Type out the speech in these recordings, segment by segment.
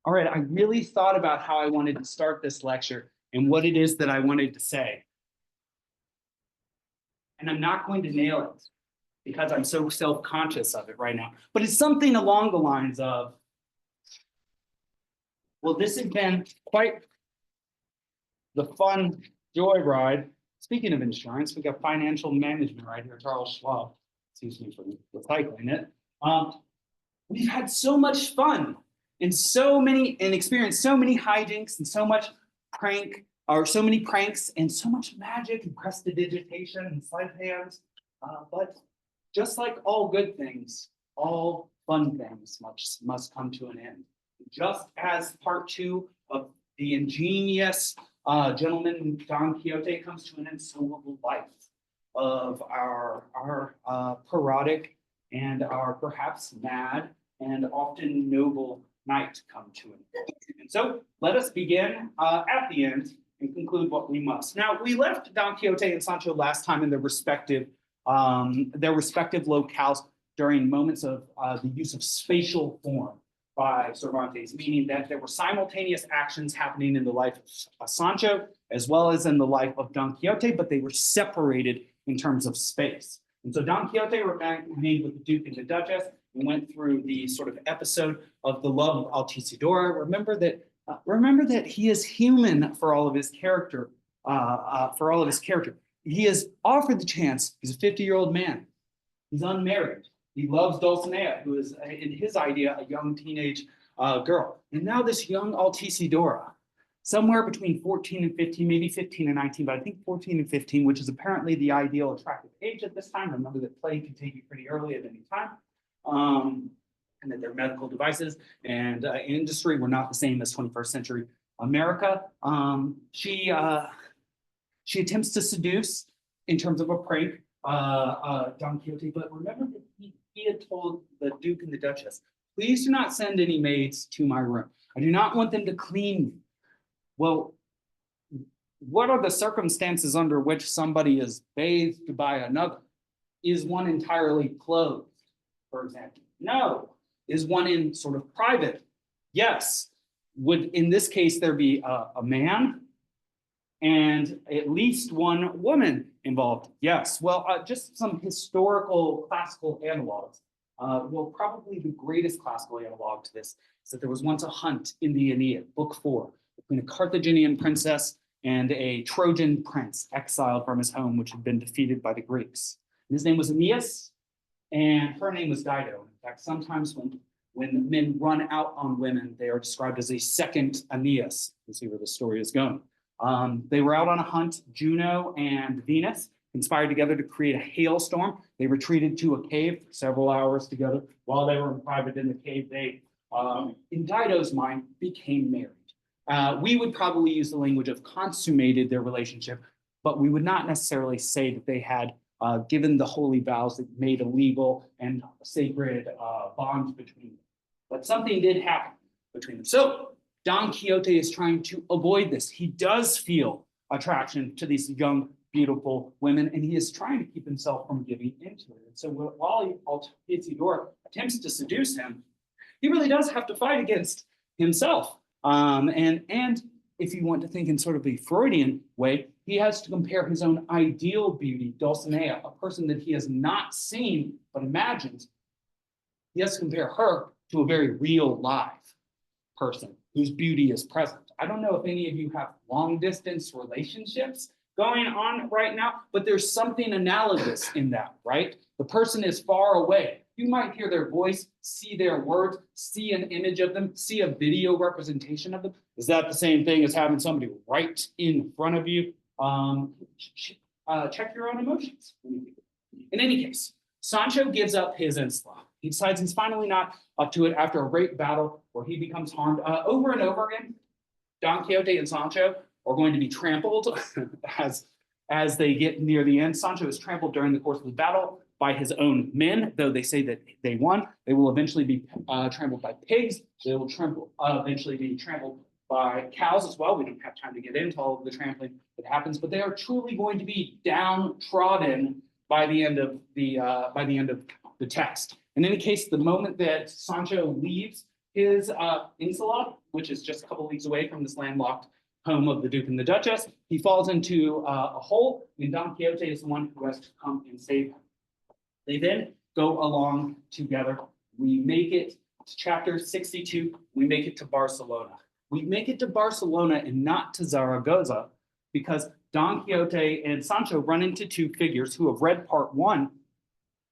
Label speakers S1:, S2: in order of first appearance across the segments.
S1: All right, I really thought about how I wanted to start this lecture and what it is that I wanted to say. And I'm not going to nail it because I'm so self-conscious of it right now. But it's something along the lines of, well, this has been quite the fun joyride. Speaking of insurance, we got financial management right here, Charles Schwab. Excuse me for recycling it. We've had so much fun and experienced so many hijinks and so much so many pranks and so much magic and prestidigitation and sleight of hands. But just like all good things, all fun things must come to an end. Just as part two of the ingenious gentleman Don Quixote comes to an end, so will the life of our parodic and our perhaps mad and often noble knight come to an end. And so let us begin at the end and conclude what we must. Now, we left Don Quixote and Sancho last time in their respective locales during moments of the use of spatial form by Cervantes, meaning that there were simultaneous actions happening in the life of Sancho as well as in the life of Don Quixote, but they were separated in terms of space. And so Don Quixote remained with the Duke and the Duchess and went through the sort of episode of the love of Altisidora. Remember that he is human for all of his character. He is offered the chance. He's a 50-year-old man. He's unmarried. He loves Dulcinea, who is, in his idea, a young teenage girl. And now this young Altisidora, somewhere between 14 and 15, maybe 15 and 19, but I think 14 and 15, which is apparently the ideal attractive age at this time. Remember that plague can take you pretty early at any time. And that their medical devices and industry were not the same as 21st century America. She attempts to seduce in terms of a prank Don Quixote, but remember that he had told the Duke and the Duchess, please do not send any maids to my room. I do not want them to clean me. Well, what are the circumstances under which somebody is bathed by another? Is one entirely clothed, for example? No. Is one in sort of private? Yes. Would, in this case, there be a man and at least one woman involved? Yes. Well, just some historical classical analogs. Well, probably the greatest classical analog to this is that there was once a hunt in the Aeneid, Book 4, between a Carthaginian princess and a Trojan prince exiled from his home, which had been defeated by the Greeks. And his name was Aeneas, and her name was Dido. In fact, sometimes when men run out on women, they are described as a second Aeneas. You see where the story is going. They were out on a hunt. Juno and Venus conspired together to create a hailstorm. They retreated to a cave for several hours together. While they were in private in the cave, they, in Dido's mind, became married. We would probably use the language of consummated their relationship, but we would not necessarily say that they had given the holy vows that made a legal and sacred bond between them. But something did happen between them. So Don Quixote is trying to avoid this. He does feel attraction to these young, beautiful women, and he is trying to keep himself from giving into it. And so while Altisidora attempts to seduce him, he really does have to fight against himself. And if you want to think in sort of a Freudian way, he has to compare his own ideal beauty, Dulcinea, a person that he has not seen but imagines. He has to compare her to a very real, live person whose beauty is present. I don't know if any of you have long distance relationships going on right now, but there's something analogous in that, right? The person is far away. You might hear their voice, see their words, see an image of them, see a video representation of them. Is that the same thing as having somebody right in front of you? Check your own emotions. In any case, Sancho gives up his enslavement. He decides he's finally not up to it after a great battle where he becomes harmed over and over again. Don Quixote and Sancho are going to be trampled as they get near the end. Sancho is trampled during the course of the battle by his own men, though they say that they won. They will eventually be trampled by pigs. They will eventually be trampled by cows as well. We don't have time to get into all of the trampling that happens, but they are truly going to be downtrodden by the end of the text. In any case, the moment that Sancho leaves his insula, which is just a couple leagues away from this landlocked home of the Duke and the Duchess. He falls into a hole, and Don Quixote is the one who has to come and save him. They then go along together. We make it to chapter 62. We make it to Barcelona. We make it to Barcelona and not to Zaragoza because Don Quixote and Sancho run into two figures who have read part one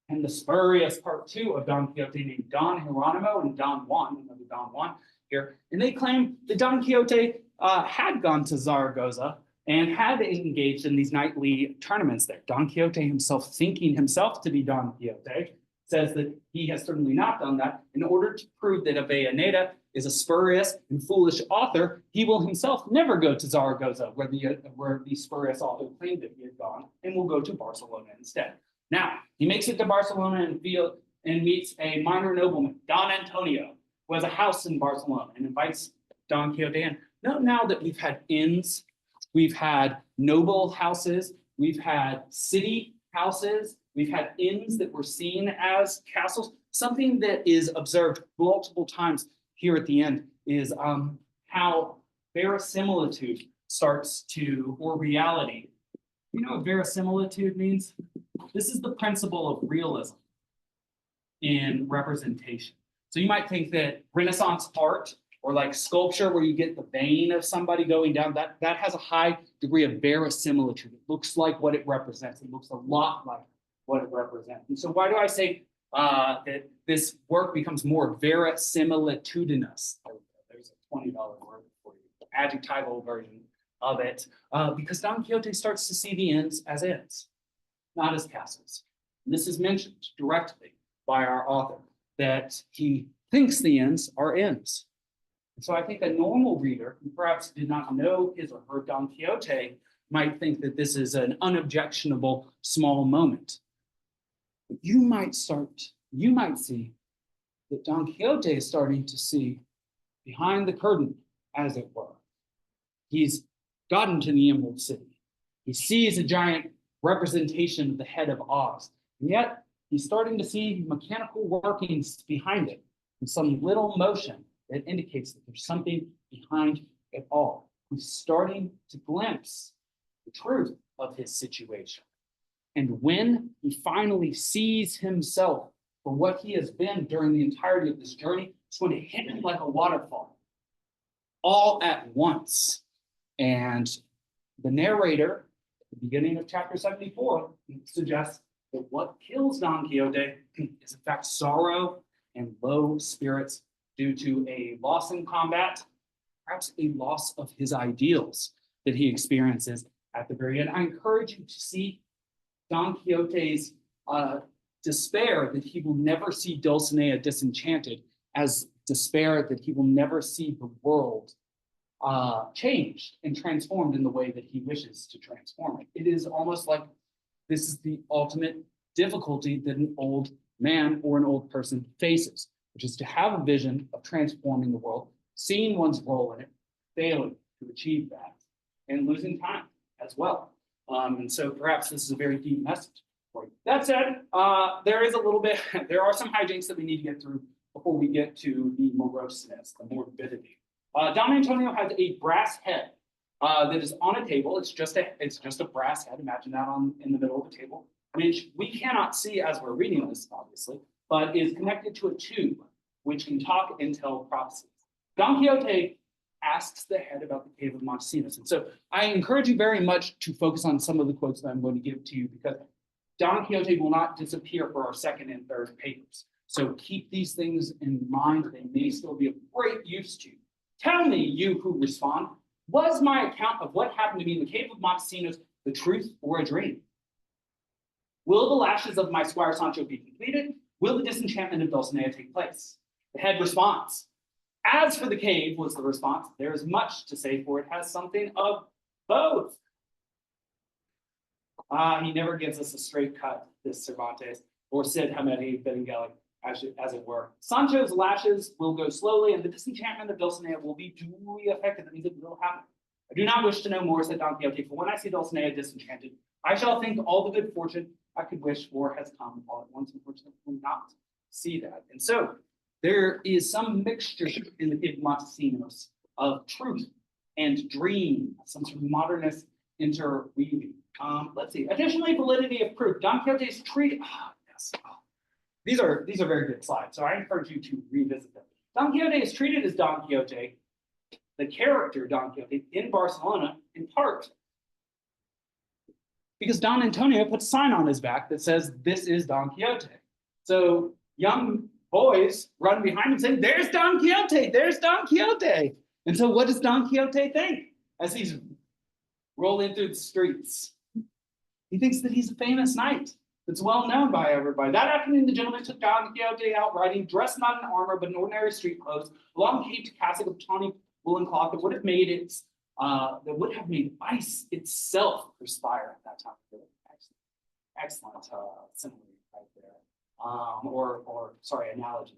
S1: and the spurious part two of Don Quixote named Don Geronimo and Don Juan, another Don Juan here. And they claim that Don Quixote had gone to Zaragoza and had engaged in these nightly tournaments there. Don Quixote himself, thinking himself to be Don Quixote, says that he has certainly not done that. In order to prove that Avellaneda is a spurious and foolish author, he will himself never go to Zaragoza, where the spurious author claimed that he had gone, and will go to Barcelona instead. Now, he makes it to Barcelona and meets a minor nobleman, Don Antonio, who has a house in Barcelona and invites Don Quixote in. Note now that we've had inns, we've had noble houses, we've had city houses, we've had inns that were seen as castles. Something that is observed multiple times here at the end is how verisimilitude starts to, or reality. You know what verisimilitude means? This is the principle of realism in representation. So you might think that Renaissance art or like sculpture where you get the vein of somebody going down, that has a high degree of verisimilitude. It looks like what it represents. It looks a lot like what it represents. And so why do I say that this work becomes more verisimilitudinous? There's a $20 word for you, adjectival version of it, because Don Quixote starts to see the inns as inns, not as castles. And this is mentioned directly by our author, that he thinks the inns are inns. And so I think a normal reader who perhaps did not know his or her Don Quixote might think that this is an unobjectionable small moment. But you might see that Don Quixote is starting to see behind the curtain, as it were. He's gotten to the Emerald City. He sees a giant representation of the head of Oz, and yet he's starting to see mechanical workings behind it and some little motion that indicates that there's something behind it all. He's starting to glimpse the truth of his situation. And when he finally sees himself for what he has been during the entirety of this journey, it's going to hit him like a waterfall, all at once. And the narrator, at the beginning of chapter 74, suggests that what kills Don Quixote is in fact sorrow and low spirits due to a loss in combat, perhaps a loss of his ideals that he experiences at the very end. I encourage you to see Don Quixote's despair that he will never see Dulcinea disenchanted as despair that he will never see the world changed and transformed in the way that he wishes to transform it. It is almost like this is the ultimate difficulty that an old man or an old person faces, which is to have a vision of transforming the world, seeing one's role in it, failing to achieve that, and losing time as well. And so perhaps this is a very deep message for you. That said, there are some hijinks that we need to get through before we get to the moroseness, the morbidity. Don Antonio has a brass head that is on a table. It's just a brass head. Imagine that in the middle of the table, which we cannot see as we're reading this, obviously, but is connected to a tube, which can talk and tell prophecies. Don Quixote asks the head about the cave of Montesinos. And so I encourage you very much to focus on some of the quotes that I'm going to give to you, because Don Quixote will not disappear for our second and third papers. So keep these things in mind. They may still be of great use to you. Tell me, you who respond, was my account of what happened to me in the cave of Montesinos the truth or a dream? Will the lashes of my squire Sancho be completed? Will the disenchantment of Dulcinea take place? The head responds, as for the cave, was the response, there is much to say, for it has something of both. He never gives us a straight cut, this Cervantes, or Cid Hammadi Benengeli, as it were. Sancho's lashes will go slowly, and the disenchantment of Dulcinea will be duly affected. That means it will happen. I do not wish to know more, said Don Quixote, for when I see Dulcinea disenchanted, I shall think all the good fortune I could wish for has come all at once. Unfortunately, will not see that. And so there is some mixture in the Cave of Montesinos of truth and dream, some sort of modernist interweaving. Let's see. Additionally, validity of proof. Don Quixote's treaty. Yes. These are very good slides, so I encourage you to revisit them. Don Quixote is treated as Don Quixote, the character Don Quixote, in Barcelona, in part because Don Antonio puts a sign on his back that says, "This is Don Quixote." So young boys run behind him saying, "There's Don Quixote, there's Don Quixote." And so what does Don Quixote think as he's rolling through the streets? He thinks that he's a famous knight that's well known by everybody. That afternoon, the gentleman took Don Quixote out riding, dressed not in armor, but in ordinary street clothes, a long caped cassock of tawny woolen cloth that would have made ice itself perspire at that time. Excellent simile right there. Analogy.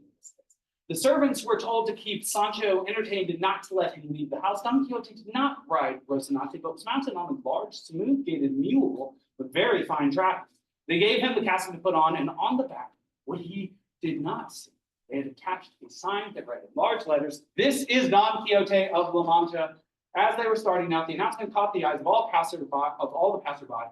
S1: The servants were told to keep Sancho entertained and not to let him leave the house. Don Quixote did not ride Rocinante, but was mounted on a large, smooth-gated mule with very fine trappings. They gave him the cassock to put on, and on the back, what he did not see, they had attached a sign that read in large letters, "This is Don Quixote of La Mancha." As they were starting out, the announcement caught the eyes of all the passersby.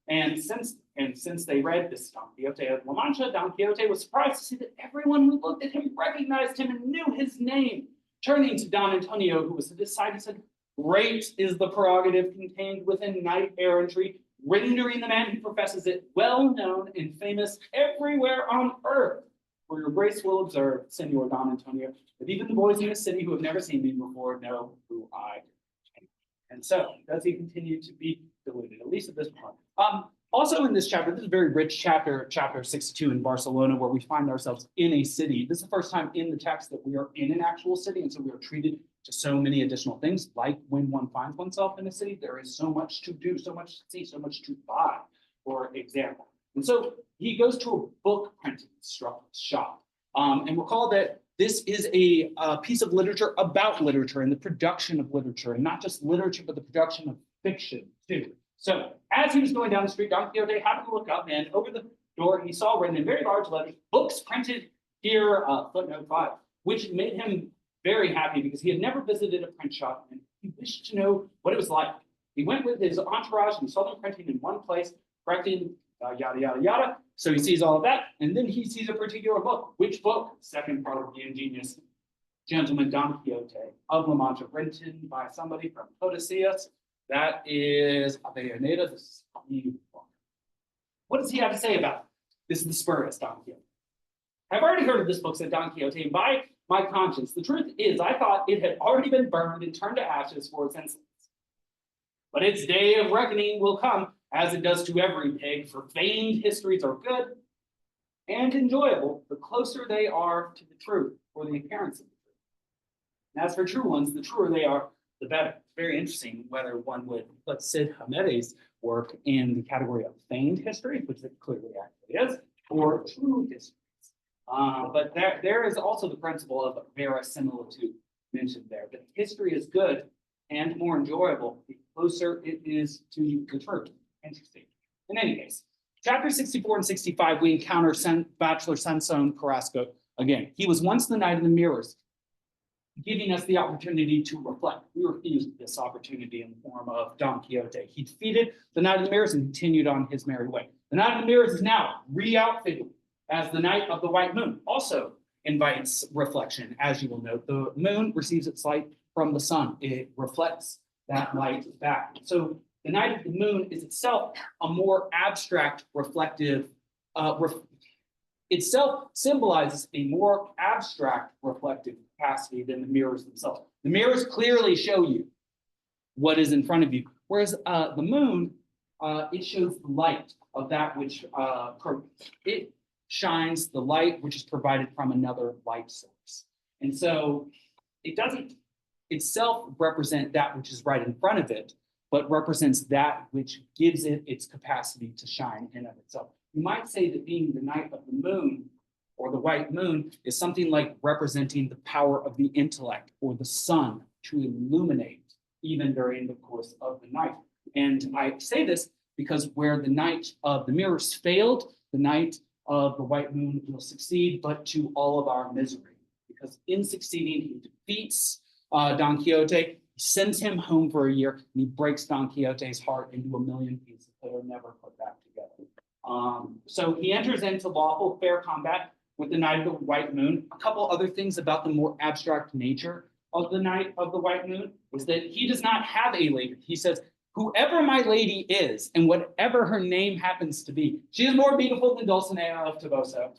S1: And since they read "This is Don Quixote of La Mancha," Don Quixote was surprised to see that everyone who looked at him recognized him and knew his name. Turning to Don Antonio, who was at his side, he said, "Great is the prerogative contained within knight errantry, rendering the man who professes it well known and famous everywhere on earth. For your grace will observe, Senor Don Antonio, that even the boys in the city who have never seen me before know who I am." And so, does he continue to be deluded, at least at this point? Also in this chapter, this is a very rich chapter, chapter 62 in Barcelona, where we find ourselves in a city. This is the first time in the text that we are in an actual city, and so we are treated to so many additional things, like when one finds oneself in a city, there is so much to do, so much to see, so much to buy, for example. And so he goes to a book printing shop. And recall that this is a piece of literature about literature and the production of literature, and not just literature, but the production of fiction too. So as he was going down the street, Don Quixote happened to look up, and over the door he saw written in very large letters, "Books printed here, footnote 5, which made him very happy because he had never visited a print shop and he wished to know what it was like. He went with his entourage and saw them printing in one place, correcting yada, yada, yada. So he sees all of that, and then he sees a particular book. Which book? Second part of the ingenious gentleman Don Quixote of La Mancha, written by somebody from Tordesillas. That is Avellaneda. This is what does he have to say about it? This is the spurious Don Quixote. "I've already heard of this book," said Don Quixote, "and by my conscience, the truth is, I thought it had already been burned and turned to ashes for its insolence. But its day of reckoning will come, as it does to every pig, for feigned histories are good and enjoyable the closer they are to the truth, or the appearance of the truth. And as for true ones, the truer they are, the better." It's very interesting whether one would put Cid Hamedes' work in the category of feigned history, which it clearly actually is, or true history. But there is also the principle of verisimilitude mentioned there. That history is good and more enjoyable the closer it is to the truth. Interesting. In any case, chapter 64 and 65, we encounter Bachelor Sansón Carrasco again. He was once the Knight of the Mirrors, giving us the opportunity to reflect. We refused this opportunity in the form of Don Quixote. He defeated the Knight of the Mirrors and continued on his merry way. The Knight of the Mirrors is now re-outfitted as the Knight of the White Moon. Also invites reflection. As you will note, the moon receives its light from the sun. It reflects that light back. So the Knight of the Moon is itself a more abstract, reflective, itself symbolizes a more abstract, reflective capacity than the mirrors themselves. The mirrors clearly show you what is in front of you, whereas the moon, it shows the light of that which it shines the light which is provided from another light source. And so it doesn't itself represent that which is right in front of it, but represents that which gives it its capacity to shine in of itself. You might say that being the Knight of the Moon or the White Moon is something like representing the power of the intellect or the sun to illuminate even during the course of the night. And I say this because where the Knight of the Mirrors failed, the Knight of the White Moon will succeed, but to all of our misery. Because in succeeding, he defeats Don Quixote, sends him home for a year, and he breaks Don Quixote's heart into a million pieces that are never put back together. So he enters into lawful fair combat with the Knight of the White Moon. A couple other things about the more abstract nature of the Knight of the White Moon is that he does not have a lady. He says, whoever my lady is, and whatever her name happens to be, she is more beautiful than Dulcinea of Toboso.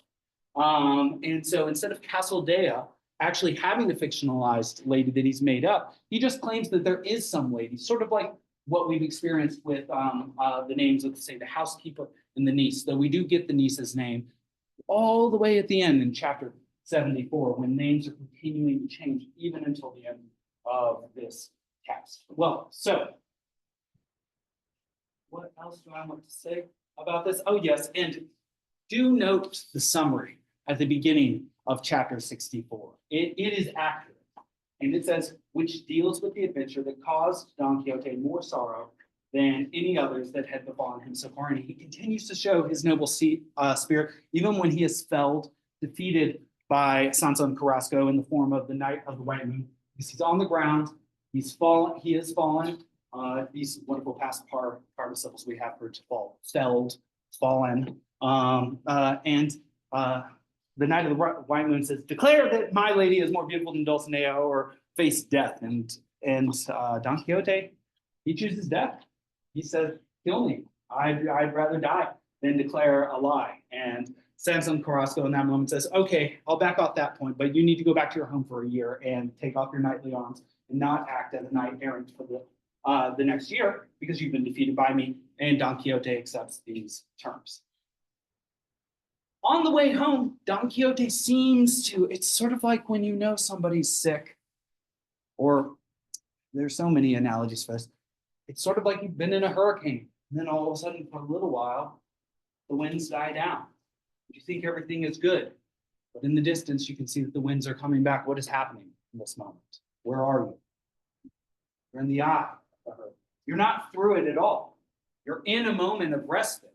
S1: And so instead of Castledea actually having the fictionalized lady that he's made up, he just claims that there is some lady, sort of like what we've experienced with the names of, say, the housekeeper and the niece, though we do get the niece's name all the way at the end in chapter 74, when names are continuing to change even until the end of this text. Well, so what else do I want to say about this? Oh, yes, and do note the summary at the beginning of chapter 64. It is accurate, and it says, which deals with the adventure that caused Don Quixote more sorrow than any others that had befallen him so far. And he continues to show his noble spirit, even when he is felled, defeated by Sancho and Carrasco in the form of the Knight of the White Moon. Because he's on the ground, he's fallen, he is fallen. These wonderful past participles we have for to fall, felled, fallen. The Knight of the White Moon says, declare that my lady is more beautiful than Dulcinea or face death. And Don Quixote, he chooses death. He says, kill me. I'd rather die than declare a lie. And Samson Carrasco in that moment says, okay, I'll back off that point, but you need to go back to your home for a year and take off your knightly arms and not act as a knight errant for the next year because you've been defeated by me. And Don Quixote accepts these terms. On the way home, Don Quixote seems to, it's sort of like when you know somebody's sick, or there's so many analogies for this. It's sort of like you've been in a hurricane, and then all of a sudden, for a little while, the winds die down. You think everything is good, but in the distance, you can see that the winds are coming back. What is happening in this moment? Where are you? You're in the eye of the hurricane. You're not through it at all. You're in a moment of respite,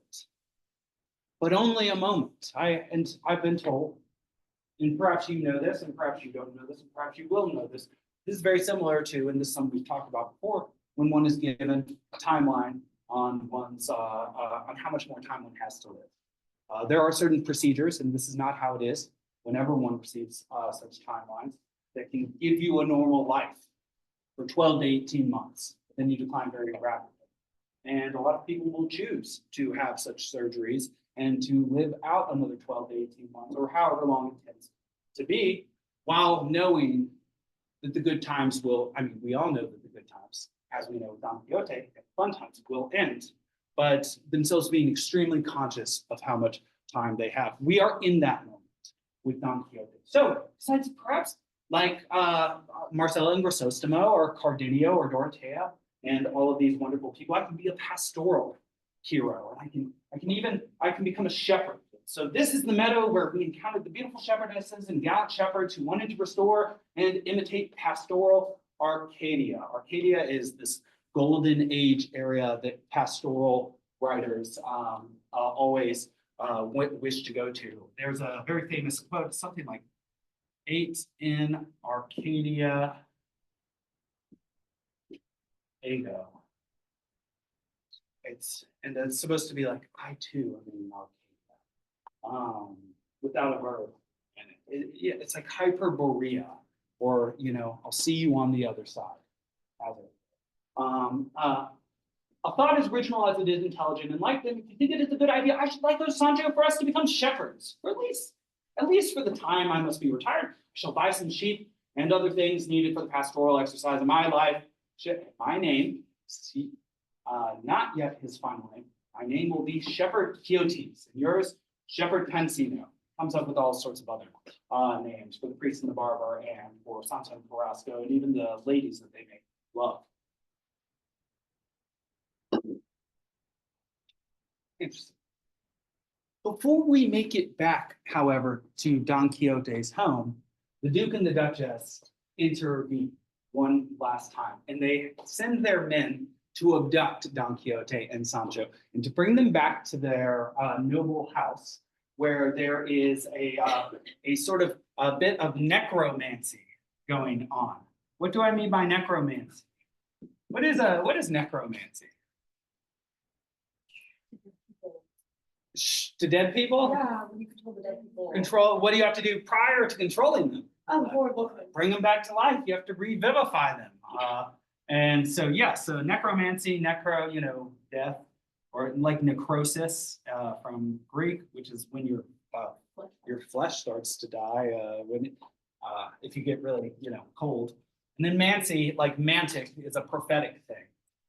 S1: but only a moment. I've been told, and perhaps you know this, and perhaps you don't know this, and perhaps you will know this. This is very similar to, and this is something we've talked about before, when one is given a timeline on one's on how much more time one has to live. There are certain procedures, and this is not how it is. Whenever one receives such timelines, that can give you a normal life for 12 to 18 months. Then you decline very rapidly. And a lot of people will choose to have such surgeries and to live out another 12 to 18 months, or however long it tends to be, while knowing that the good times will, I mean, we all know that the good times, as we know with Don Quixote, fun times will end, but themselves being extremely conscious of how much time they have. We are in that moment with Don Quixote. So, besides perhaps like Marcelo and Grisostomo, or Cardenio, or Dorotea, and all of these wonderful people, I can be a pastoral hero, and I can become a shepherd. So this is the meadow where we encountered the beautiful shepherdesses and gallant shepherds who wanted to restore and imitate pastoral Arcadia. Arcadia is this golden age area that pastoral writers always wish to go to. There's a very famous quote, something like 8 in Arcadia. There you go. It's supposed to be like I too am in Arcadia, without a verb in it. It's like hyperborea, or I'll see you on the other side. A thought as original as it is intelligent, and like them, if you think it is a good idea, I should like those, Sancho, for us to become shepherds, or at least for the time I must be retired. I shall buy some sheep and other things needed for the pastoral exercise of my life. My name, not yet his final name. My name will be Shepherd Quixotes, and yours, Shepherd Pansino. Comes up with all sorts of other names for the priest and the barber, and for Sancho and Carrasco, and even the ladies that they may love. Interesting. Before we make it back, however, to Don Quixote's home, the Duke and the Duchess intervene one last time, and they send their men to abduct Don Quixote and Sancho, and to bring them back to their noble house, where there is a sort of a bit of necromancy going on. What do I mean by necromancy? What is necromancy? To dead people?
S2: Yeah, when you control the dead people.
S1: Control, what do you have to do prior to controlling them?
S2: Oh, horrible.
S1: Bring them back to life. You have to revivify them. And so, yeah, so necromancy, death, or like necrosis from Greek, which is when your flesh starts to die if you get really, cold. And then mancy, like mantic, is a prophetic thing.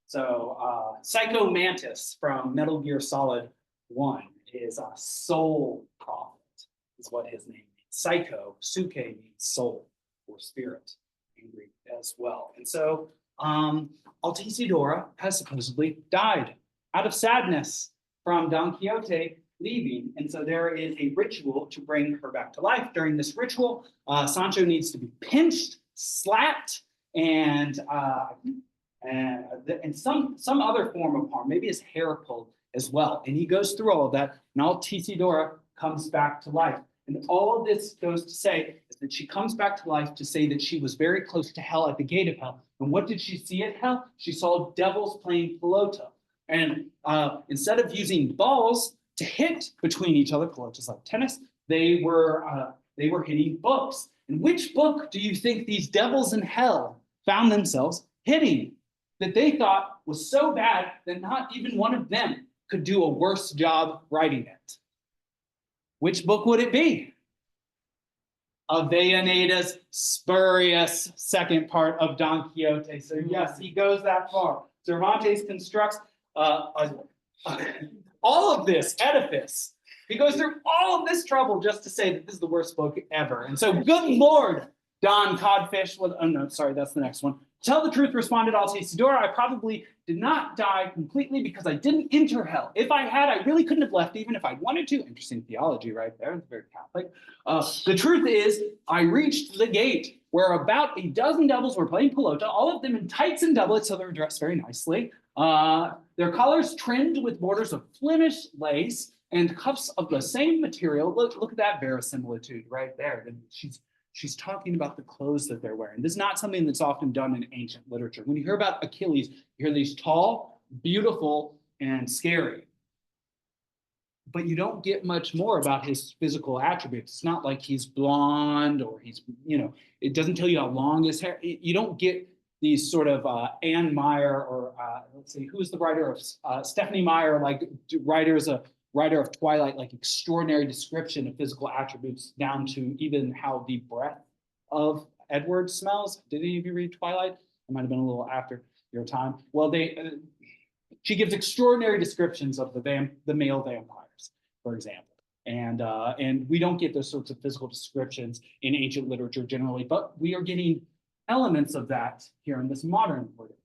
S1: So Psycho Mantis from Metal Gear Solid 1 is a soul prophet, is what his name means. Psycho, suke means soul or spirit in Greek as well. And so Altisidora has supposedly died out of sadness from Don Quixote leaving. And so there is a ritual to bring her back to life. During this ritual, Sancho needs to be pinched, slapped, and some other form of harm, maybe his hair pulled as well. And he goes through all of that, and Altisidora comes back to life. And all of this goes to say is that she comes back to life to say that she was very close to hell, at the gate of hell. And what did she see at hell? She saw devils playing pelota. And instead of using balls to hit between each other, pelotas like tennis, they were hitting books. And which book do you think these devils in hell found themselves hitting, that they thought was so bad that not even one of them could do a worse job writing it? Which book would it be? Avellaneda's spurious second part of Don Quixote. So yes, he goes that far. Cervantes constructs all of this edifice. He goes through all of this trouble just to say that this is the worst book ever. And so, good Lord, Don Codfish. Well, oh no, sorry, that's the next one. Tell the truth, responded Altisidora. I probably did not die completely because I didn't enter hell. If I had, I really couldn't have left, even if I'd wanted to. Interesting theology right there. It's very Catholic. The truth is, I reached the gate where about a dozen devils were playing pelota, all of them in tights and doublets, so they were dressed very nicely. Their collars trimmed with borders of Flemish lace and cuffs of the same material. Look at that verisimilitude right there. She's talking about the clothes that they're wearing. This is not something that's often done in ancient literature. When you hear about Achilles, you hear these tall, beautiful, and scary. But you don't get much more about his physical attributes. It's not like he's blonde or he's, it doesn't tell you how long his hair. You don't get these sort of Anne Meyer or let's see, who's the writer of Stephanie Meyer, like writer of Twilight, like extraordinary description of physical attributes down to even how the breath of Edward smells. Did any of you read Twilight? It might have been a little after your time. Well, she gives extraordinary descriptions of the male vampires, for example. And we don't get those sorts of physical descriptions in ancient literature generally, but we are getting elements of that here in this modern literature.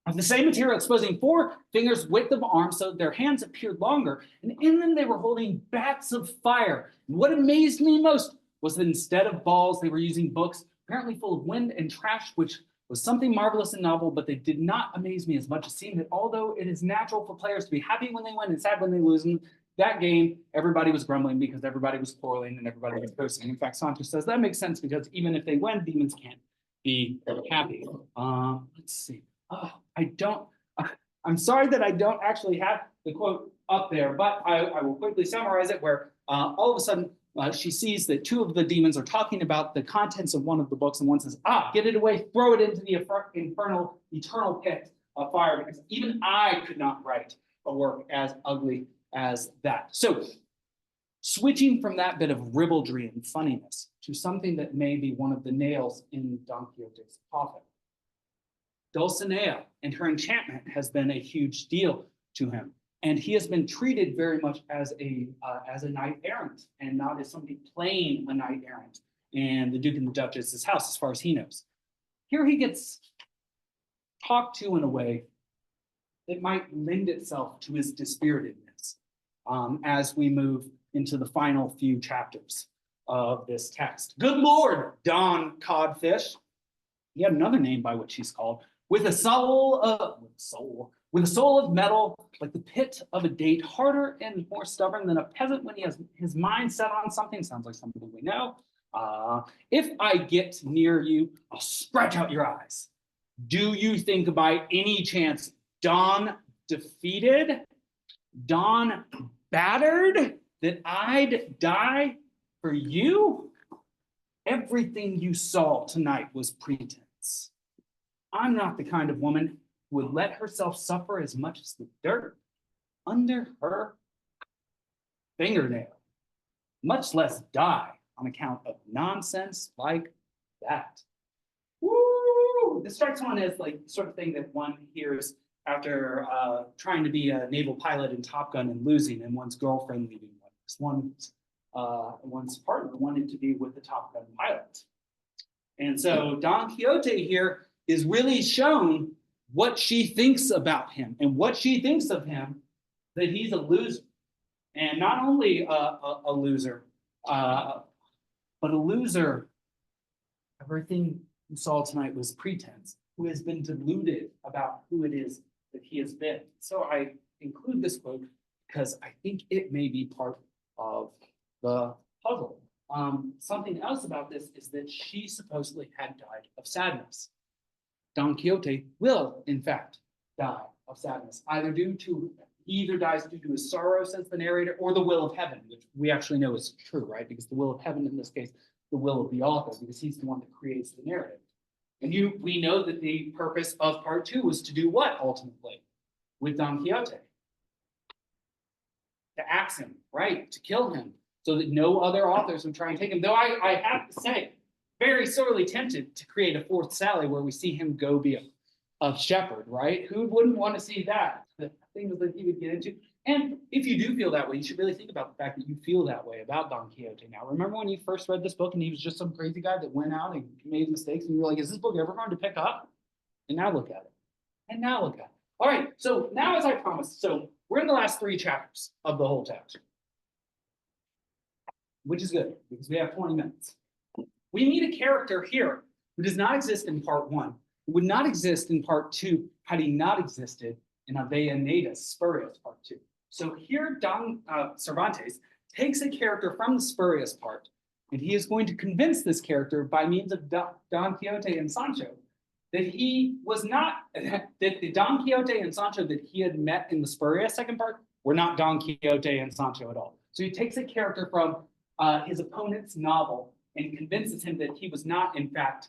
S1: Of the same material, exposing 4 fingers width of arm, so their hands appeared longer, and in them they were holding bats of fire. And what amazed me most was that instead of balls, they were using books, apparently full of wind and trash, which was something marvelous and novel, but they did not amaze me as much as seeing that although it is natural for players to be happy when they win and sad when they lose, in that game, everybody was grumbling because everybody was quarreling and everybody was cursing. In fact, Santos says that makes sense because even if they win, demons can't be happy. Let's see. Oh, I'm sorry that I don't actually have the quote up there, but I will quickly summarize it where all of a sudden she sees that 2 of the demons are talking about the contents of one of the books, and one says, get it away, throw it into the eternal pit of fire, because even I could not write a work as ugly as that. So switching from that bit of ribaldry and funniness to something that may be one of the nails in Don Quixote's coffin. Dulcinea and her enchantment has been a huge deal to him, and he has been treated very much as a knight errant and not as somebody playing a knight errant in the Duke and the Duchess's house, as far as he knows. Here he gets talked to in a way that might lend itself to his dispiritedness as we move into the final few chapters of this text. Good Lord, Don Codfish. He had another name by which he's called. With a soul With a soul of metal, like the pit of a date, harder and more stubborn than a peasant when he has his mind set on something. Sounds like somebody we know. If I get near you, I'll stretch out your eyes. Do you think by any chance Don defeated, Don battered, that I'd die for you? Everything you saw tonight was pretense. I'm not the kind of woman who would let herself suffer as much as the dirt under her fingernail, much less die on account of nonsense like that. Woo! This strikes one as like the sort of thing that one hears after trying to be a naval pilot in Top Gun and losing, and one's girlfriend leaving one. One's partner wanted to be with the Top Gun pilot. And so Don Quixote here is really shown what she thinks about him, and what she thinks of him, that he's a loser. And not only a loser, but a loser. Everything you saw tonight was pretense, who has been deluded about who it is that he has been. So I include this quote because I think it may be part of the puzzle. Something else about this is that she supposedly had died of sadness. Don Quixote will, in fact, die of sadness, he either dies due to his sorrow, says the narrator, or the will of heaven, which we actually know is true, right? Because the will of heaven in this case, the will of the author, because he's the one that creates the narrative. And we know that the purpose of part 2 was to do what ultimately with Don Quixote? To axe him, right? To kill him, so that no other authors would try and take him. Though I have to say, very sorely tempted to create a 4th Sally where we see him go be a shepherd, right? Who wouldn't want to see that? The things that he would get into. And if you do feel that way, you should really think about the fact that you feel that way about Don Quixote now. Remember when you first read this book and he was just some crazy guy that went out and made mistakes, and you were like, is this book ever going to pick up? And now look at it. And now look at it. All right, so now as I promised, so we're in the last 3 chapters of the whole text, which is good because we have 20 minutes. We meet a character here who does not exist in part 1, who would not exist in part 2 had he not existed in Avellaneda's spurious part 2. So here Don Cervantes takes a character from the spurious part, and he is going to convince this character by means of Don Quixote and Sancho that he was not, that the Don Quixote and Sancho that he had met in the spurious second part were not Don Quixote and Sancho at all. So he takes a character from his opponent's novel and convinces him that he was not, in fact,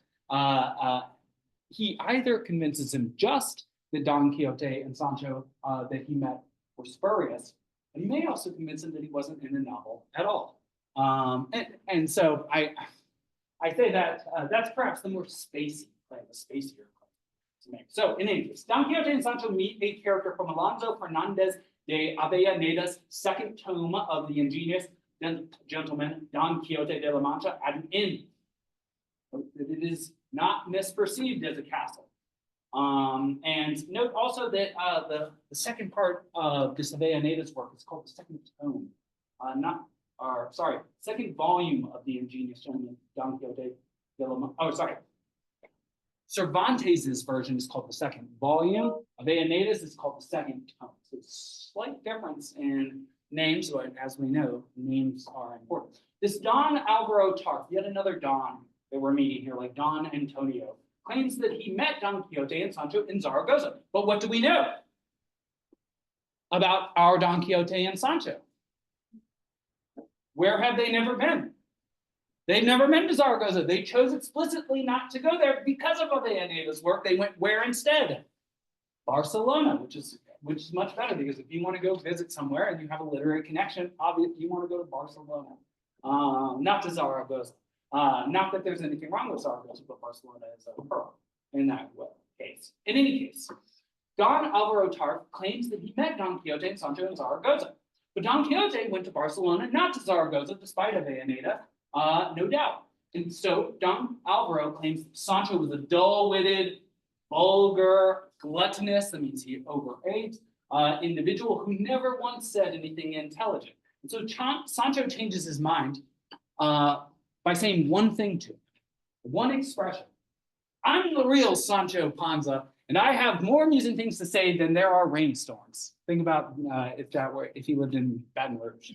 S1: he either convinces him just that Don Quixote and Sancho that he met were spurious, and he may also convince him that he wasn't in the novel at all. And so I say that that's perhaps the more spacey claim, the spacier claim to make. So in any case, Don Quixote and Sancho meet a character from Alonso Fernandez de Avellaneda's 2nd tome of the ingenious gentleman Don Quixote de la Mancha at an inn. It is not misperceived as a castle. And note also that the second part of this Avellaneda's work is called the 2nd tome, second volume of the ingenious gentleman Don Quixote de la Mancha. Cervantes' version is called the 2nd volume. Avellaneda's is called the 2nd tome. So it's a slight difference in names, but as we know, names are important. This Don Alvaro Tarf, yet another Don that we're meeting here, like Don Antonio, claims that he met Don Quixote and Sancho in Zaragoza. But what do we know about our Don Quixote and Sancho? Where have they never been? They've never been to Zaragoza. They chose explicitly not to go there because of Avellaneda's work. They went where instead? Barcelona, which is much better, because if you want to go visit somewhere and you have a literary connection, obviously you want to go to Barcelona, not to Zaragoza. Not that there's anything wrong with Zaragoza, but Barcelona is a pearl in that case. In any case, Don Alvaro Tarf claims that he met Don Quixote and Sancho in Zaragoza. But Don Quixote went to Barcelona, not to Zaragoza, despite Avellaneda, no doubt. And so Don Alvaro claims that Sancho was a dull-witted, vulgar, gluttonous, that means he overate, individual who never once said anything intelligent. And so Sancho changes his mind by saying one thing to him, one expression. I'm the real Sancho Panza, and I have more amusing things to say than there are rainstorms. Think about if he lived in Baton Rouge.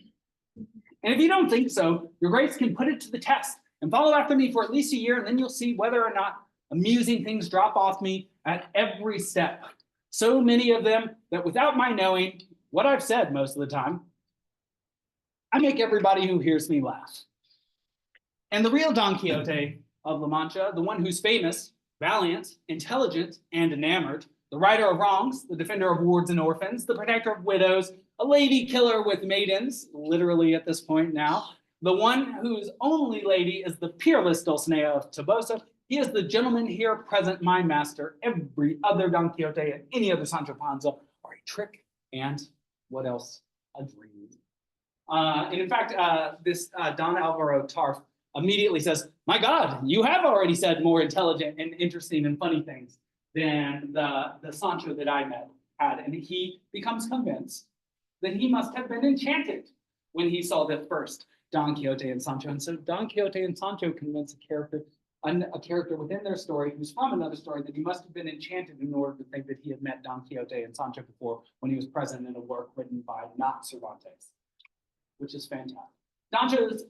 S1: And if you don't think so, your grace can put it to the test and follow after me for at least a year, and then you'll see whether or not amusing things drop off me at every step. So many of them that without my knowing what I've said most of the time, I make everybody who hears me laugh. And the real Don Quixote of La Mancha, the one who's famous, valiant, intelligent, and enamored, the righter of wrongs, the defender of wards and orphans, the protector of widows, a lady killer with maidens, literally at this point now, the one whose only lady is the peerless Dulcinea of Toboso. He is the gentleman here present, my master. Every other Don Quixote and any other Sancho Panza are a trick and what else? A dream. And in fact, this Don Alvaro Tarf immediately says, my God, you have already said more intelligent and interesting and funny things than the Sancho that I had. And he becomes convinced that he must have been enchanted when he saw the first Don Quixote and Sancho. And so Don Quixote and Sancho convince a character within their story who's from another story that he must have been enchanted in order to think that he had met Don Quixote and Sancho before when he was present in a work written by not Cervantes, which is fantastic.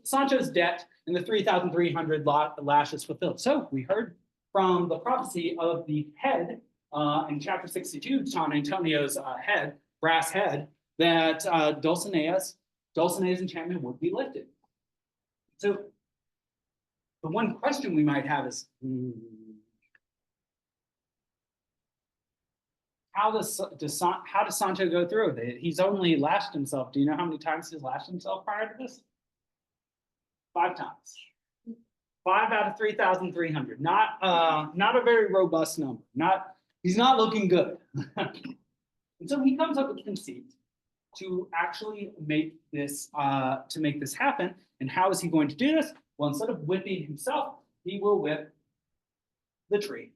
S1: Sancho's debt and the 3,300 lashes fulfilled. So we heard from the prophecy of the head in chapter 62, Don Antonio's head, brass head, that Dulcinea's enchantment would be lifted. So the one question we might have is, how does Sancho go through it? He's only lashed himself. Do you know how many times he's lashed himself prior to this? 5 times. 5 out of 3,300. Not a very robust number. He's not looking good. And so he comes up with conceit to actually make this happen. And how is he going to do this? Well, instead of whipping himself, he will whip the tree.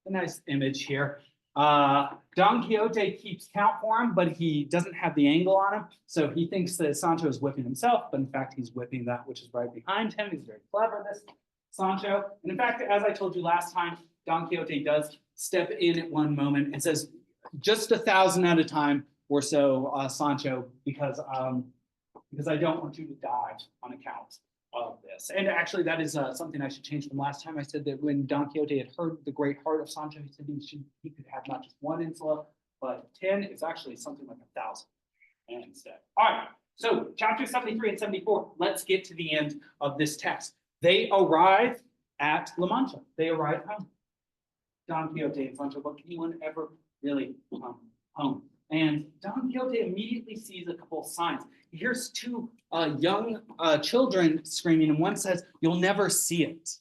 S1: A nice image here. Don Quixote keeps count for him, but he doesn't have the angle on him. So he thinks that Sancho is whipping himself, but in fact, he's whipping that which is right behind him. He's very clever, this Sancho. And in fact, as I told you last time, Don Quixote does step in at one moment and says, just 1,000 at a time or so, Sancho, because I don't want you to die on account of this. And actually, that is something I should change from last time. I said that when Don Quixote had heard the great heart of Sancho, he said he could have not just 1 insula, but 10. It's actually something like 1,000 instead. All right, so chapter 73 and 74, let's get to the end of this text. They arrive at La Mancha. They arrive home. Don Quixote and Sancho, but can anyone ever really come home? And Don Quixote immediately sees a couple of signs. He hears 2 young children screaming, and one says, "You'll never see it."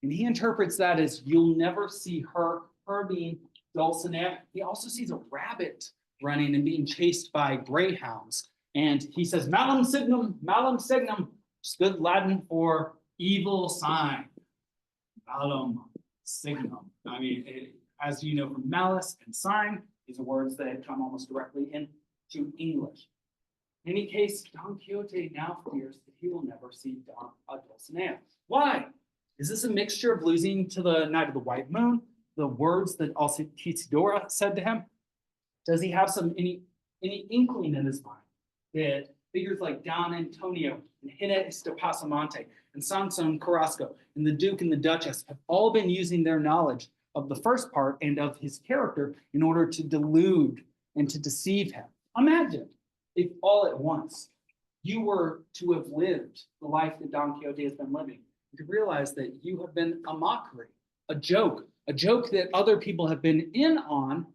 S1: And he interprets that as you'll never see her being Dulcinea. He also sees a rabbit running and being chased by greyhounds. And he says, malum signum, which is good Latin for evil sign. Malum signum. I mean, as you know from malice and sign, these are words that come almost directly into English. In any case, Don Quixote now fears that he will never see Dulcinea. Why? Is this a mixture of losing to the Night of the White Moon, the words that Altisidora said to him? Does he have any inkling in his mind that figures like Don Antonio and Gines de Pasamonte and Sanson Carrasco and the Duke and the Duchess have all been using their knowledge of the first part and of his character in order to delude and to deceive him? Imagine if all at once you were to have lived the life that Don Quixote has been living, to realize that you have been a mockery, a joke that other people have been in on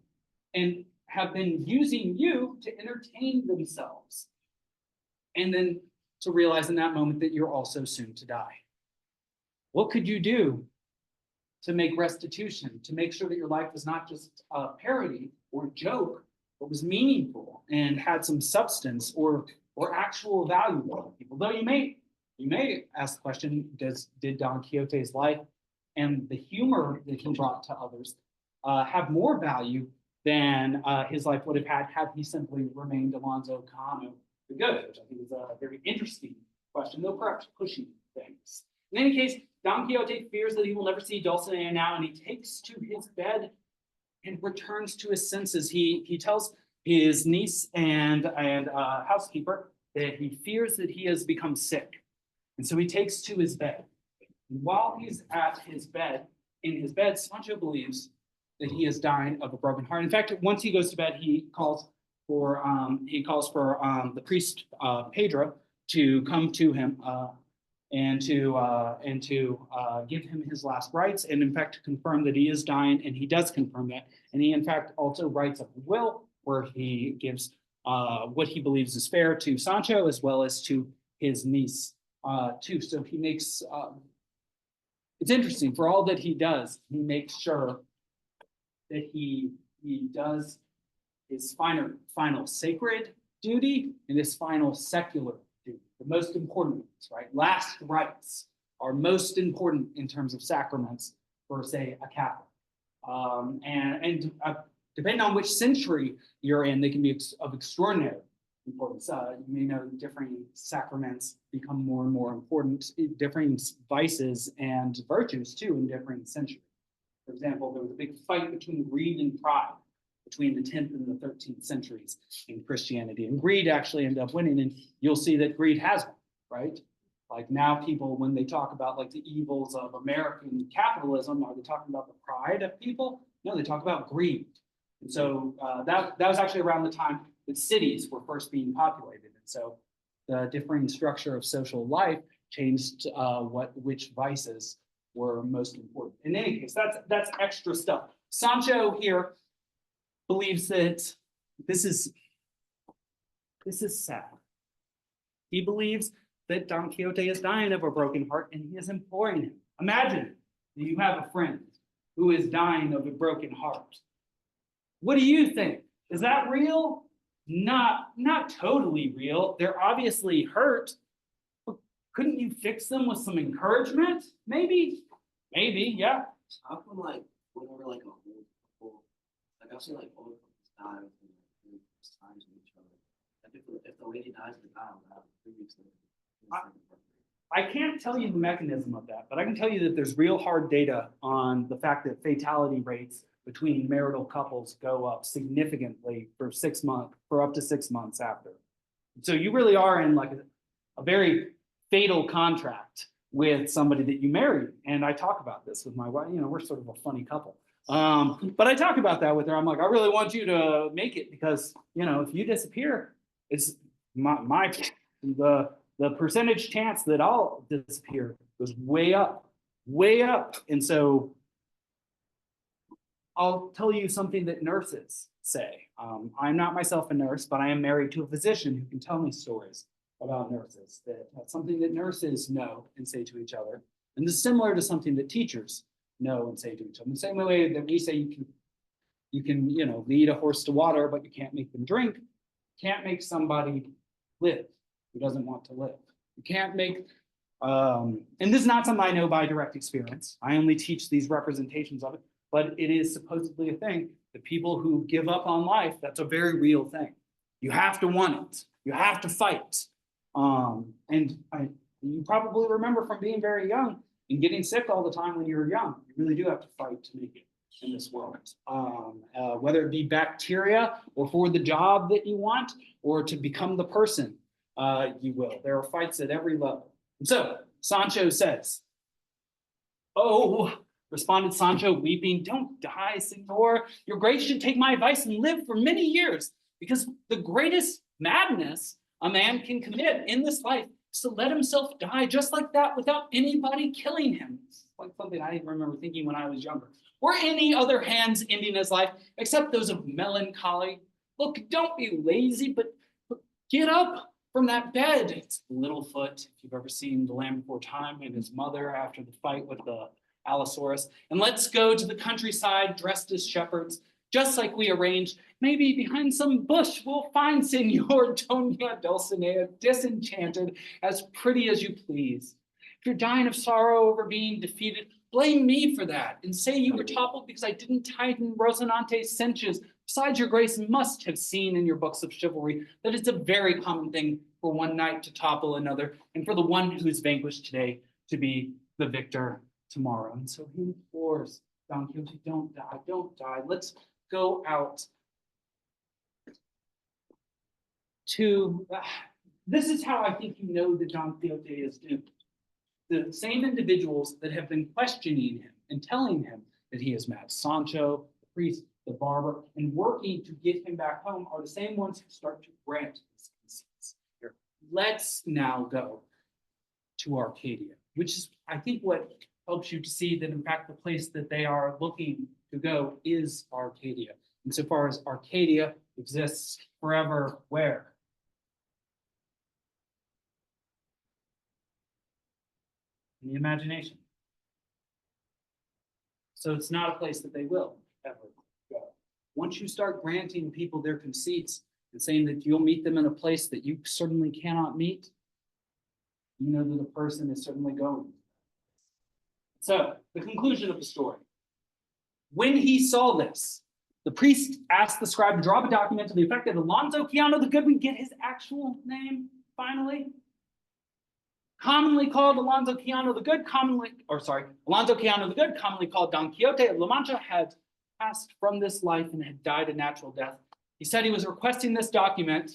S1: and have been using you to entertain themselves. And then to realize in that moment that you're also soon to die. What could you do to make restitution, to make sure that your life was not just a parody or a joke, but was meaningful and had some substance or actual value to other people? Though you may ask the question, did Don Quixote's life and the humor that he brought to others have more value than his life would have had he simply remained Alonso Cano the Good, which I think is a very interesting question, though perhaps pushing things. In any case, Don Quixote fears that he will never see Dulcinea now, and he takes to his bed and returns to his senses. He tells his niece and housekeeper that he fears that he has become sick. And so he takes to his bed. And while he's in his bed, Sancho believes that he is dying of a broken heart. In fact, once he goes to bed, he calls for the priest Pedro to come to him and to give him his last rites, and in fact to confirm that he is dying, and he does confirm that. And he in fact also writes a will where he gives what he believes is fair to Sancho as well as to his niece too. So he makes it's interesting, for all that he does, he makes sure that he does his final sacred duty and his final secular duty, the most important ones, right? Last rites are most important in terms of sacraments for, say, a Catholic. Depending on which century you're in, they can be of extraordinary importance. You may know differing sacraments become more and more important, differing vices and virtues too in different centuries. For example, there was a big fight between greed and pride between the 10th and the 13th centuries in Christianity. And greed actually ended up winning, and you'll see that greed has won, right? Like now people, when they talk about like the evils of American capitalism, are they talking about the pride of people? No, they talk about greed. And so that was actually around the time that cities were first being populated. And so the differing structure of social life changed which vices were most important. In any case, that's extra stuff. Sancho here believes that this is sad. He believes that Don Quixote is dying of a broken heart, and he is imploring him. Imagine that you have a friend who is dying of a broken heart. What do you think? Is that real? Not totally real. They're obviously hurt. But couldn't you fix them with some encouragement? Maybe, yeah.
S3: How come like whenever like a old couple, like I've seen like old couples die within like 3 times of each other. Like if the lady dies, the guy will die 3 weeks later.
S1: I can't tell you the mechanism of that, but I can tell you that there's real hard data on the fact that fatality rates between marital couples go up significantly for 6 months, for up to 6 months after. So you really are in like a very fatal contract with somebody that you married. And I talk about this with my wife. You know, we're sort of a funny couple. But I talk about that with her. I'm like, I really want you to make it because, you know, if you disappear, it's the percentage chance that I'll disappear goes way up. And so I'll tell you something that nurses say. I'm not myself a nurse, but I am married to a physician who can tell me stories about nurses. That's something that nurses know and say to each other. And this is similar to something that teachers know and say to each other. In the same way that we say you can lead a horse to water, but you can't make them drink. You can't make somebody live who doesn't want to live. You can't make, and this is not something I know by direct experience. I only teach these representations of it, but it is supposedly a thing that people who give up on life, that's a very real thing. You have to want it. You have to fight. You probably remember from being very young and getting sick all the time when you were young. You really do have to fight to make it in this world. Whether it be bacteria or for the job that you want or to become the person you will. There are fights at every level. And so Sancho says, "Oh," responded Sancho, weeping, "don't die, Senor. Your grace should take my advice and live for many years, because the greatest madness a man can commit in this life is to let himself die just like that without anybody killing him." It's like something I remember thinking when I was younger. Or any other hands ending his life, except those of melancholy. Look, don't be lazy, but get up from that bed. It's Littlefoot, if you've ever seen The Land Before Time, and his mother after the fight with the Allosaurus. And let's go to the countryside dressed as shepherds, just like we arranged. Maybe behind some bush we'll find Senor Doña Dulcinea disenchanted, as pretty as you please. If you're dying of sorrow over being defeated, blame me for that and say you were toppled because I didn't tighten Rosinante's cinches. Besides, your grace must have seen in your books of chivalry that it's a very common thing for one knight to topple another, and for the one who's vanquished today to be the victor tomorrow. And so he implores Don Quixote, don't die, don't die. Let's go out to, this is how I think you know that Don Quixote is doomed. The same individuals that have been questioning him and telling him that he is mad, Sancho, the priest, the barber, and working to get him back home are the same ones who start to grant his conceits. Here, let's now go to Arcadia, which is, I think, what helps you to see that, in fact, the place that they are looking to go is Arcadia. Insofar as Arcadia exists forever, where? In the imagination. So it's not a place that they will ever go. Once you start granting people their conceits and saying that you'll meet them in a place that you certainly cannot meet, you know that the person is certainly going. So the conclusion of the story. When he saw this, the priest asked the scribe to draw up a document to the effect that Alonso Quixote the Good, we get his actual name finally, commonly called Alonso Quixote the Good, Alonso Quixote the Good, commonly called Don Quixote of La Mancha, had passed from this life and had died a natural death. He said he was requesting this document.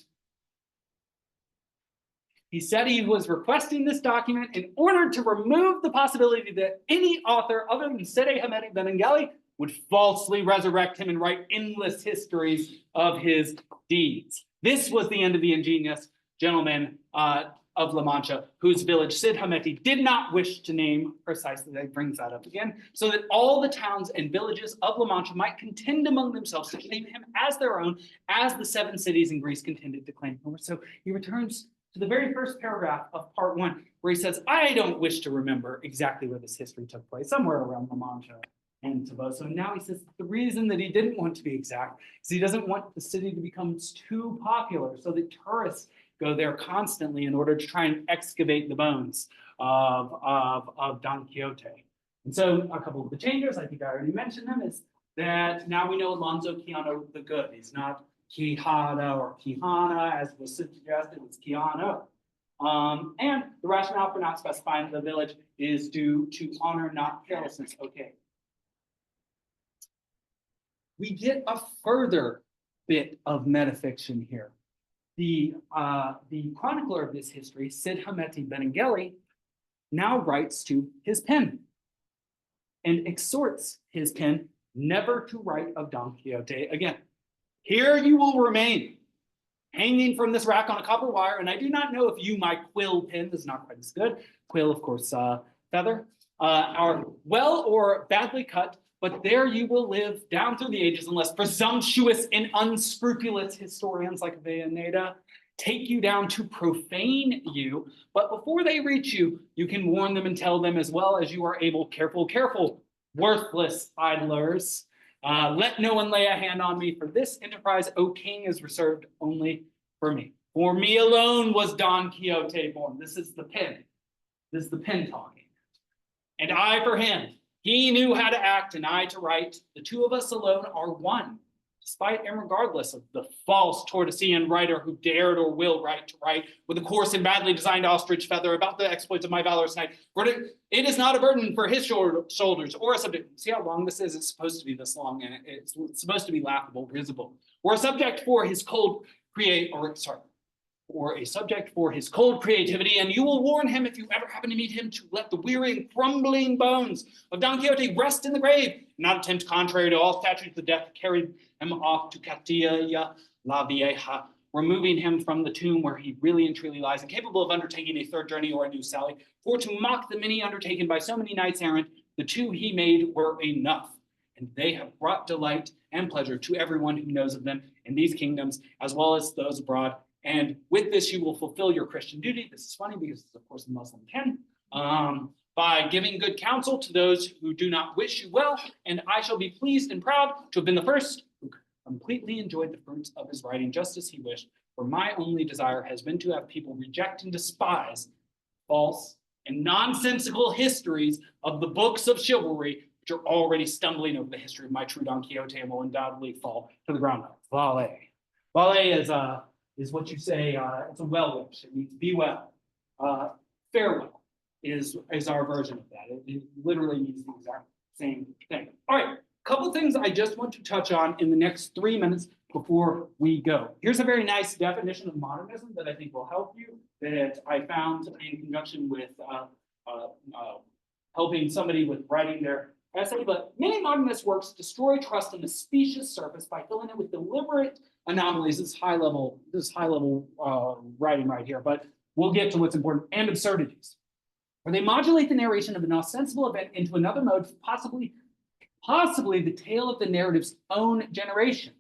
S1: He said he was requesting this document in order to remove the possibility that any author other than Sede Hamedi Benengeli would falsely resurrect him and write endless histories of his deeds. This was the end of the ingenious gentleman of La Mancha, whose village Cid Hameti did not wish to name precisely. That brings that up again, so that all the towns and villages of La Mancha might contend among themselves to claim him as their own, as the 7 cities in Greece contended to claim him. So he returns to the very first paragraph of part 1, where he says, I don't wish to remember exactly where this history took place, somewhere around La Mancha and Toboso. So now he says the reason that he didn't want to be exact is he doesn't want the city to become too popular so that tourists go there constantly in order to try and excavate the bones of Don Quixote. And so a couple of the changes, I think I already mentioned them, is that now we know Alonso Quixote the Good. He's not Quijada or Quijana, as was suggested, it's Quijano. And the rationale for not specifying the village is due to honor, not carelessness. Okay. We get a further bit of metafiction here. The chronicler of this history, Cid Hameti Benengeli, now writes to his pen and exhorts his pen never to write of Don Quixote again. Here you will remain, hanging from this rack on a copper wire, and I do not know if you, my quill pen, this is not quite as good, quill, of course, feather, are well or badly cut, but there you will live down through the ages unless presumptuous and unscrupulous historians like Valleneda take you down to profane you. But before they reach you, you can warn them and tell them as well as you are able, careful, careful, worthless idlers. Let no one lay a hand on me, for this enterprise, O king, is reserved only for me. For me alone was Don Quixote born. This is the pen. This is the pen talking. And I for him. He knew how to act and I to write. The two of us alone are one, despite and regardless of the false Tordesillian writer who dared or will write to write with a coarse and badly designed ostrich feather about the exploits of my valorous knight. For it is not a burden for his shoulders or a subject. See how long this is? It's supposed to be this long, and it's supposed to be laughable, risible. Or a subject for his cold or a subject for his cold creativity, and you will warn him if you ever happen to meet him to let the weary and crumbling bones of Don Quixote rest in the grave, not attempt contrary to all statutes of death to carry him off to Castilla la Vieja, removing him from the tomb where he really and truly lies, incapable of undertaking a third journey or a new sally. For to mock the many undertaken by so many knights errant, the 2 he made were enough, and they have brought delight and pleasure to everyone who knows of them in these kingdoms, as well as those abroad. And with this, you will fulfill your Christian duty. This is funny because it's, of course, the Muslim ken. By giving good counsel to those who do not wish you well, and I shall be pleased and proud to have been the first who completely enjoyed the fruits of his writing, just as he wished. For my only desire has been to have people reject and despise false and nonsensical histories of the books of chivalry, which are already stumbling over the history of my true Don Quixote and will undoubtedly fall to the ground. Vale. Vale is what you say, it's a well wish. It means be well. Farewell is our version of that. It literally means the exact same thing. All right, things I just want to touch on in the next 3 minutes before we go. Here's a very nice definition of modernism that I think will help you, that I found in conjunction with helping somebody with writing their essay. But many modernist works destroy trust in the specious surface by filling it with deliberate anomalies. This is high level writing right here, but we'll get to what's important, and absurdities. Or they modulate the narration of an ostensible event into another mode, possibly the tale of the narrative's own generation.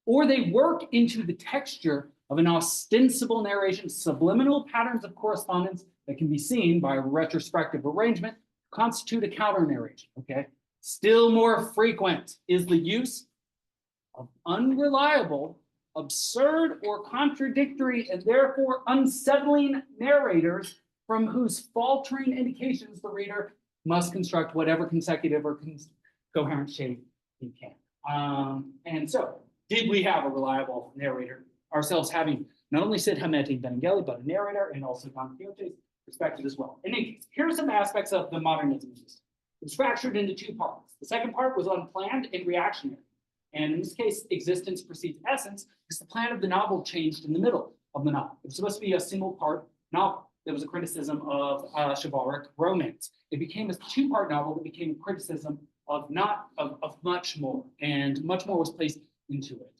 S1: Or they work into the texture of an ostensible narration, subliminal patterns of correspondence that can be seen by a retrospective arrangement constitute a counter narration, okay? Still more frequent is the use of unreliable, absurd, or contradictory, and therefore unsettling narrators from whose faltering indications the reader must construct whatever consecutive or coherent shape he can. And so, did we have a reliable narrator? Ourselves having not only Cid Hamete Benengeli, but a narrator, and also Don Quixote's perspective as well. In any case, here are some aspects of the modernism system. It was fractured into two parts. The second part was unplanned and reactionary. And in this case, existence precedes essence, because the plan of the novel changed in the middle of the novel. It was supposed to be a single part novel. There was a criticism of chivalric romance. It became a two-part novel that became a criticism of much more, and much more was placed into it,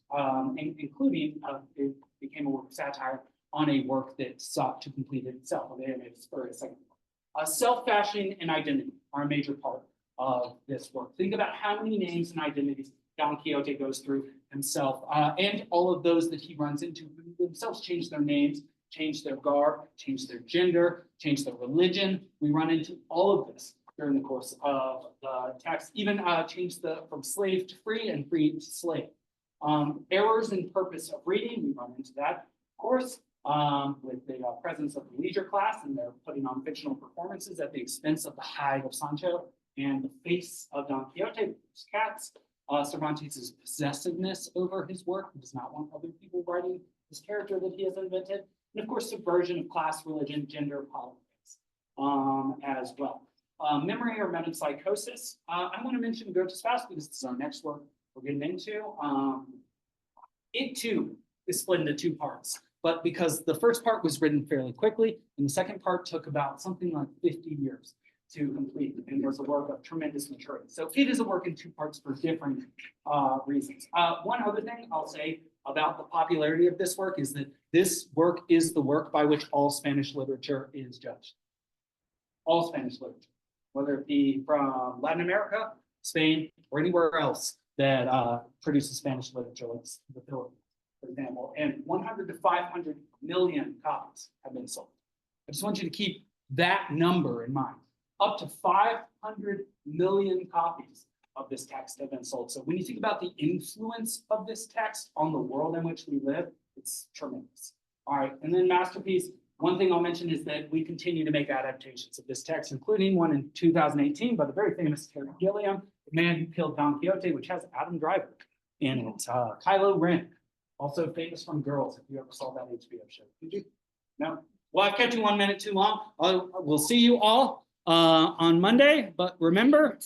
S1: including it became a work of satire on a work that sought to complete it itself. For a second. Self-fashioning and identity are a major part of this work. Think about how many names and identities Don Quixote goes through himself, and all of those that he runs into themselves change their names, change their garb, change their gender, change their religion. We run into all of this during the course of the text, even change from slave to free and free to slave. Errors in purpose of reading, we run into that, of course, with the presence of the leisure class, and they're putting on fictional performances at the expense of the hide of Sancho and the face of Don Quixote, his cats. Cervantes' possessiveness over his work. He does not want other people writing this character that he has invented. And of course, subversion of class, religion, gender, politics as well. Memory or metempsychosis. I want to mention Goethe's Faust because this is our next work we're getting into. It too is split into two parts, but because the first part was written fairly quickly, and the second part took about something like 50 years to complete, and was a work of tremendous maturity. So it is a work in two parts for different reasons. One other thing I'll say about the popularity of this work is that this work is the work by which all Spanish literature is judged. All Spanish literature, whether it be from Latin America, Spain, or anywhere else that produces Spanish literature, like the Philippines, for example, and 100 to 500 million copies have been sold. I just want you to keep that number in mind. Up to 500 million copies of this text have been sold. So when you think about the influence of this text on the world in which we live, it's tremendous. All right, and then masterpiece. One thing I'll mention is that we continue to make adaptations of this text, including one in 2018 by the very famous Terry Gilliam, The Man Who Killed Don Quixote, which has Adam Driver in it. Kylo Ren, also famous from Girls, if you ever saw that HBO show. Did you? No? Well, I've kept you 1 minute too long. We'll see you all on Monday, but remember,